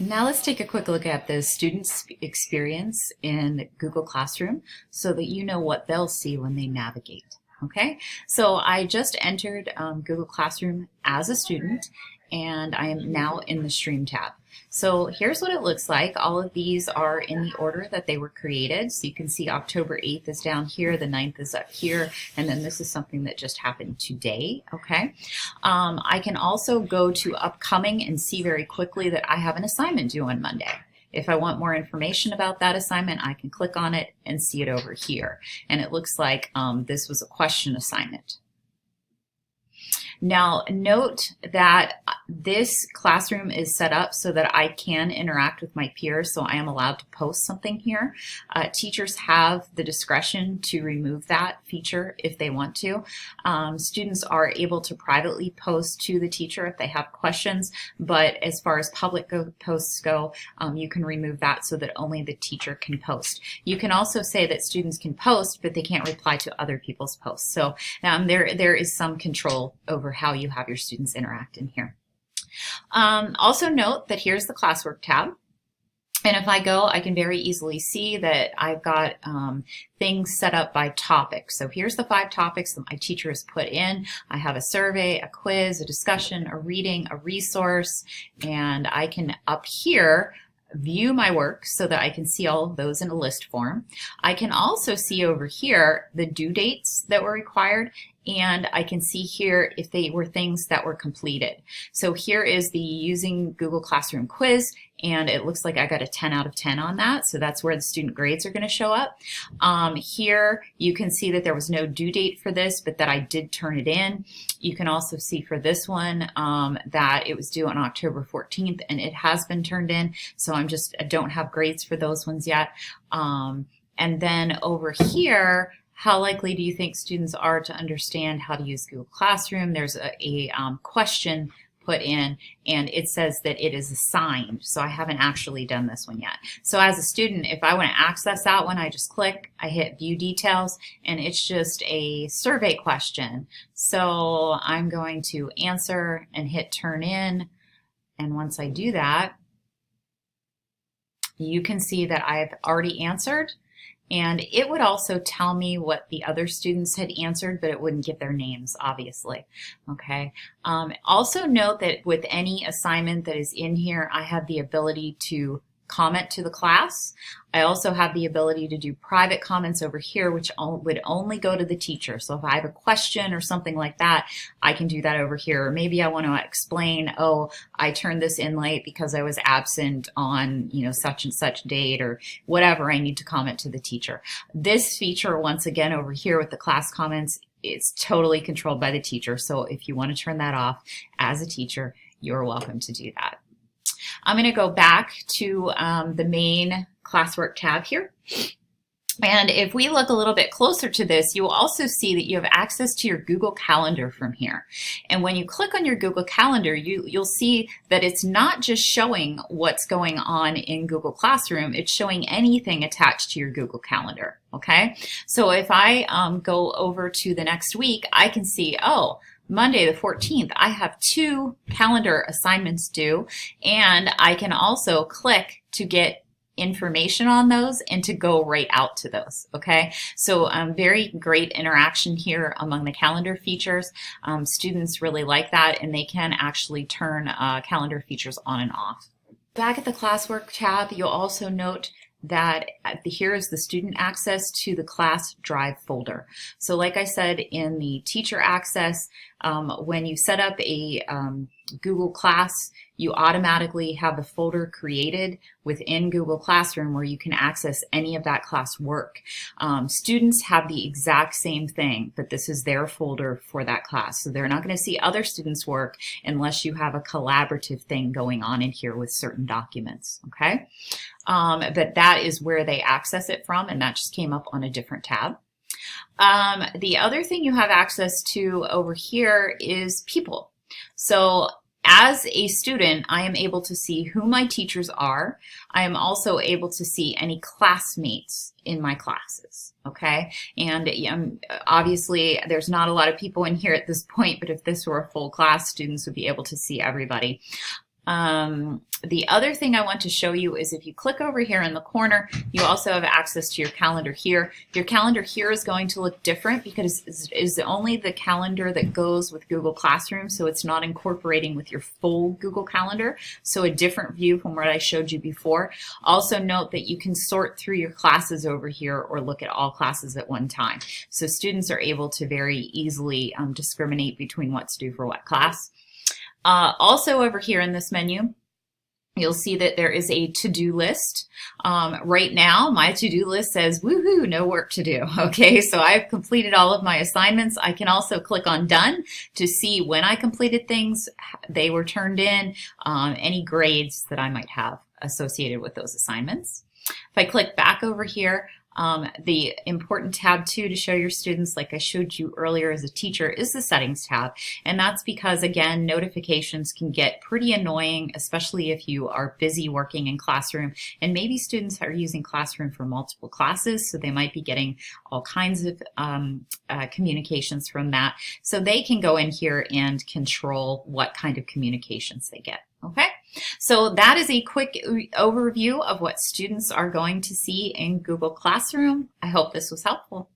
Now let's take a quick look at the student's experience in Google Classroom so that you know what they'll see when they navigate. Okay, so I just entered Google Classroom as a student and I am now in the Stream tab. So here's what it looks like. All of these are in the order that they were created. So you can see October 8th is down here, the 9th is up here, and then this is something that just happened today, okay? I can also go to upcoming and see very quickly that I have an assignment due on Monday. If I want more information about that assignment, I can click on it and see it over here. And it looks like this was a question assignment. Now, note that this classroom is set up so that I can interact with my peers, so I am allowed to post something here. Teachers have the discretion to remove that feature if they want to. Students are able to privately post to the teacher if they have questions, but as far as public posts go, you can remove that so that only the teacher can post. You can also say that students can post, but they can't reply to other people's posts. So there is some control over how you have your students interact in here. Also note that here's the Classwork tab. And if I go, I can very easily see that I've got things set up by topic. So here's the 5 topics that my teacher has put in. I have a survey, a quiz, a discussion, a reading, a resource, and I can up here view my work so that I can see all of those in a list form. I can also see over here the due dates that were required, and I can see here if they were things that were completed. So here is the using Google Classroom quiz, and it looks like I got a 10 out of 10 on that, so that's where the student grades are going to show up. Here you can see that there was no due date for this, but that I did turn it in. You can also see for this one that it was due on October 14th, and it has been turned in, so I don't have grades for those ones yet. And then over here, how likely do you think students are to understand how to use Google Classroom? There's a question put in, and it says that it is assigned. So I haven't actually done this one yet. So as a student, if I want to access that one, I just click, I hit View Details, and it's just a survey question. So I'm going to answer and hit Turn In. And once I do that, you can see that I've already answered. And it would also tell me what the other students had answered, but it wouldn't give their names, obviously. Okay. Also note that with any assignment that is in here, I have the ability to comment to the class. I also have the ability to do private comments over here, which would only go to the teacher. So if I have a question or something like that, I can do that over here. Or maybe I want to explain, oh, I turned this in late because I was absent on, such and such date, or whatever. I need to comment to the teacher. This feature, once again, over here with the class comments, it's totally controlled by the teacher. So if you want to turn that off as a teacher, you're welcome to do that. I'm going to go back to the main Classwork tab here. And if we look a little bit closer to this, you will also see that you have access to your Google Calendar from here. And when you click on your Google Calendar, you'll see that it's not just showing what's going on in Google Classroom, it's showing anything attached to your Google Calendar, okay? So if I go over to the next week, I can see, oh, Monday the 14th, I have 2 calendar assignments due, and I can also click to get information on those and to go right out to those, okay? So very great interaction here among the calendar features. Students really like that, and they can actually turn calendar features on and off. Back at the Classwork tab, you'll also note that here is the student access to the class drive folder. So like I said, in the teacher access, when you set up a Google Class, you automatically have the folder created within Google Classroom where you can access any of that class work. Students have the exact same thing, but this is their folder for that class. So they're not going to see other students' work unless you have a collaborative thing going on in here with certain documents, okay? But that is where they access it from, and that just came up on a different tab. The other thing you have access to over here is people. So as a student, I am able to see who my teachers are. I am also able to see any classmates in my classes, okay? And obviously, there's not a lot of people in here at this point, but if this were a full class, students would be able to see everybody. The other thing I want to show you is if you click over here in the corner, you also have access to your calendar here. Your calendar here is going to look different because it's only the calendar that goes with Google Classroom, so it's not incorporating with your full Google Calendar, so a different view from what I showed you before. Also note that you can sort through your classes over here or look at all classes at one time. So students are able to very easily discriminate between what's due for what class. Also over here in this menu, you'll see that there is a to-do list. Right now, my to-do list says, woohoo, no work to do. Okay, so I've completed all of my assignments. I can also click on done to see when I completed things, they were turned in, any grades that I might have associated with those assignments. If I click back over here, the important tab too to show your students, like I showed you earlier as a teacher, is the settings tab. And that's because, again, notifications can get pretty annoying, especially if you are busy working in Classroom. And maybe students are using Classroom for multiple classes, so they might be getting all kinds of communications from that. So they can go in here and control what kind of communications they get. Okay, so that is a quick overview of what students are going to see in Google Classroom. I hope this was helpful.